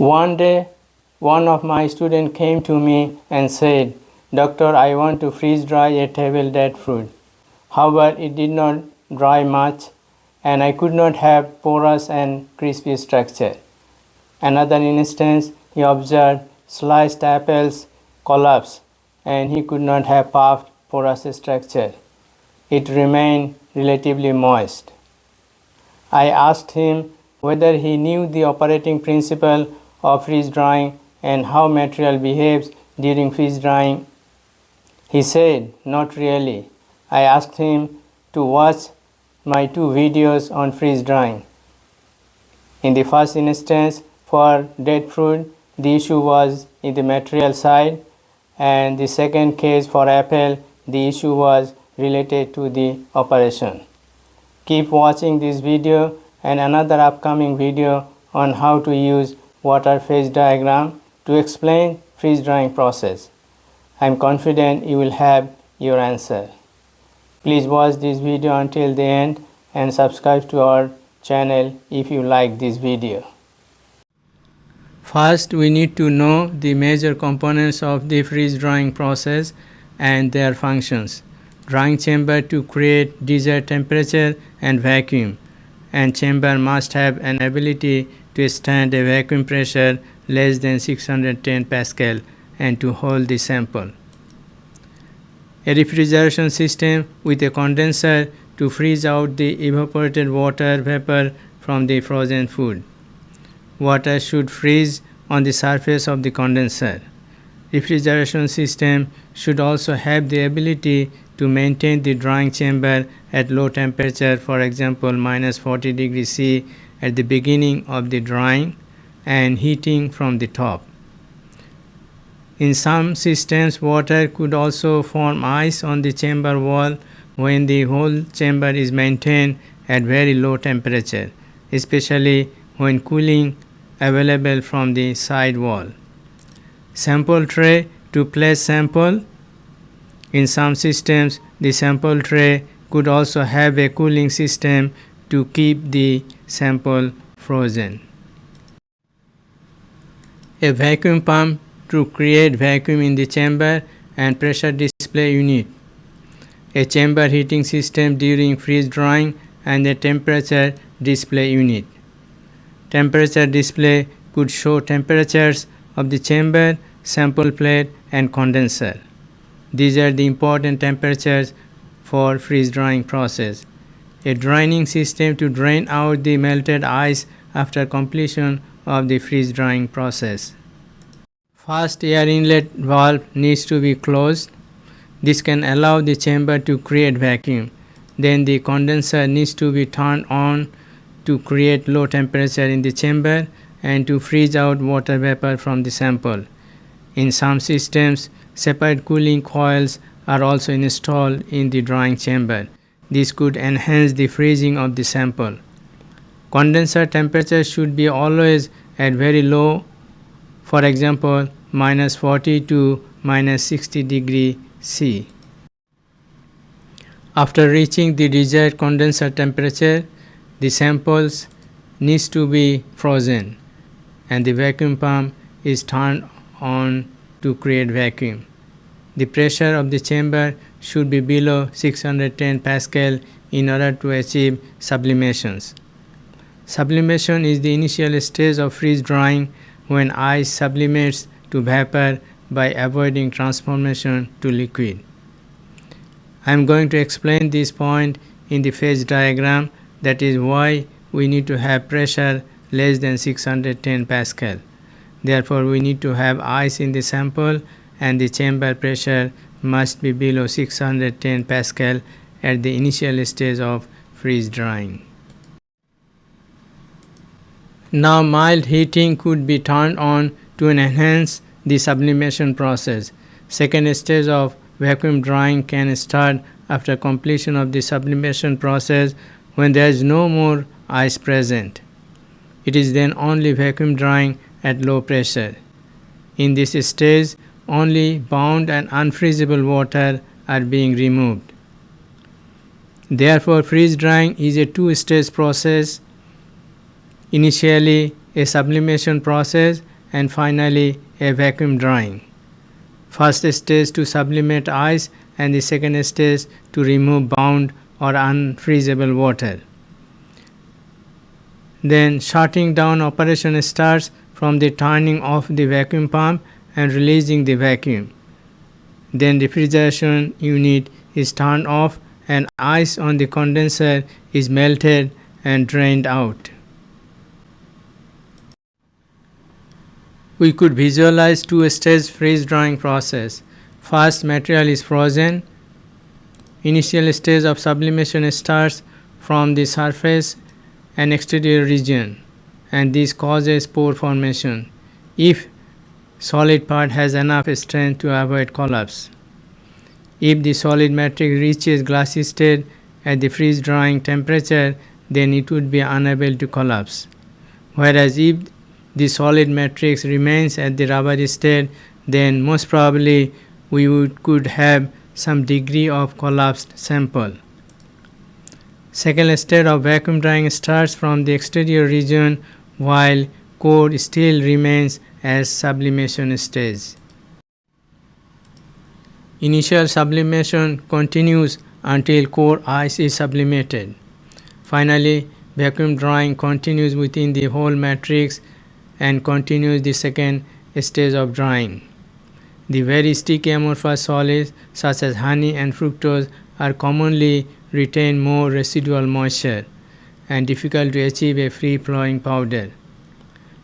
One day, one of my students came to me and said, "Doctor, I want to freeze dry a table dead fruit. However, it did not dry much and I could not have porous and crispy structure." Another instance, he observed sliced apples collapse and he could not have puffed porous structure. It remained relatively moist. I asked him whether he knew the operating principle of freeze drying and how material behaves during freeze drying. He said, "Not really." I asked him to watch my 2 videos on freeze drying. In the first instance, for dead fruit, the issue was in the material side, and the second case for apple, the issue was related to the operation. Keep watching this video and another upcoming video on how to use water phase diagram to explain freeze drying process. I am confident you will have your answer. Please watch this video until the end and subscribe to our channel if you like this video. First, we need to know the major components of the freeze drying process and their functions. Drying chamber to create desired temperature and vacuum, and chamber must have an ability to stand a vacuum pressure less than 610 Pascal and to hold the sample. A refrigeration system with a condenser to freeze out the evaporated water vapor from the frozen food. Water should freeze on the surface of the condenser. Refrigeration system should also have the ability to maintain the drying chamber at low temperature, for example -40 degrees C at the beginning of the drying and heating from the top. In some systems, water could also form ice on the chamber wall when the whole chamber is maintained at very low temperature, especially when cooling available from the side wall. Sample tray to place sample. In some systems, the sample tray could also have a cooling system to keep the sample frozen. A vacuum pump to create vacuum in the chamber and pressure display unit. A chamber heating system during freeze drying and a temperature display unit. Temperature display could show temperatures of the chamber, sample plate and condenser. These are the important temperatures for freeze drying process. A draining system to drain out the melted ice after completion of the freeze drying process. First, air inlet valve needs to be closed. This can allow the chamber to create vacuum. Then the condenser needs to be turned on to create low temperature in the chamber and to freeze out water vapor from the sample. In some systems, separate cooling coils are also installed in the drying chamber. This could enhance the freezing of the sample. Condenser temperature should be always at very low, for example -40 to -60 degree C. After reaching the desired condenser temperature, the samples needs to be frozen and the vacuum pump is turned on to create vacuum. The pressure of the chamber should be below 610 Pascal in order to achieve sublimations. Sublimation is the initial stage of freeze drying when ice sublimates to vapor by avoiding transformation to liquid. I am going to explain this point in the phase diagram. That is why we need to have pressure less than 610 Pascal. Therefore, we need to have ice in the sample and the chamber pressure must be below 610 Pascal at the initial stage of freeze drying. Now, mild heating could be turned on to enhance the sublimation process. Second stage of vacuum drying can start after completion of the sublimation process when there is no more ice present. It is then only vacuum drying at low pressure. In this stage, only bound and unfreezable water are being removed. Therefore, freeze drying is a two-stage process. Initially, a sublimation process and finally a vacuum drying. First stage to sublimate ice and the second stage to remove bound or unfreezable water. Then shutting down operation starts from the turning off the vacuum pump and releasing the vacuum. Then refrigeration unit is turned off and ice on the condenser is melted and drained out. We could visualize two-stage freeze-drying process. First, material is frozen. Initial stage of sublimation starts from the surface and exterior region, and this causes pore formation if solid part has enough strength to avoid collapse. If the solid matrix reaches glassy state at the freeze drying temperature, then it would be unable to collapse. Whereas if the solid matrix remains at the rubbery state, then most probably we could have some degree of collapsed sample. Second stage of vacuum drying starts from the exterior region while core still remains as sublimation stage. Initial sublimation continues until core ice is sublimated. Finally, vacuum drying continues within the whole matrix and continues the second stage of drying. The very sticky amorphous solids such as honey and fructose are commonly retain more residual moisture and difficult to achieve a free flowing powder.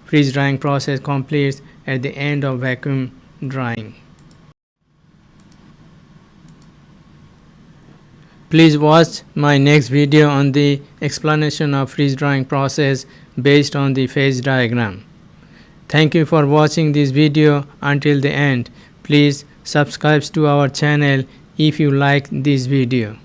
Freeze drying process completes at the end of vacuum drying. Please watch my next video on the explanation of freeze drying process based on the phase diagram. Thank you for watching this video until the end. Please subscribe to our channel if you like this video.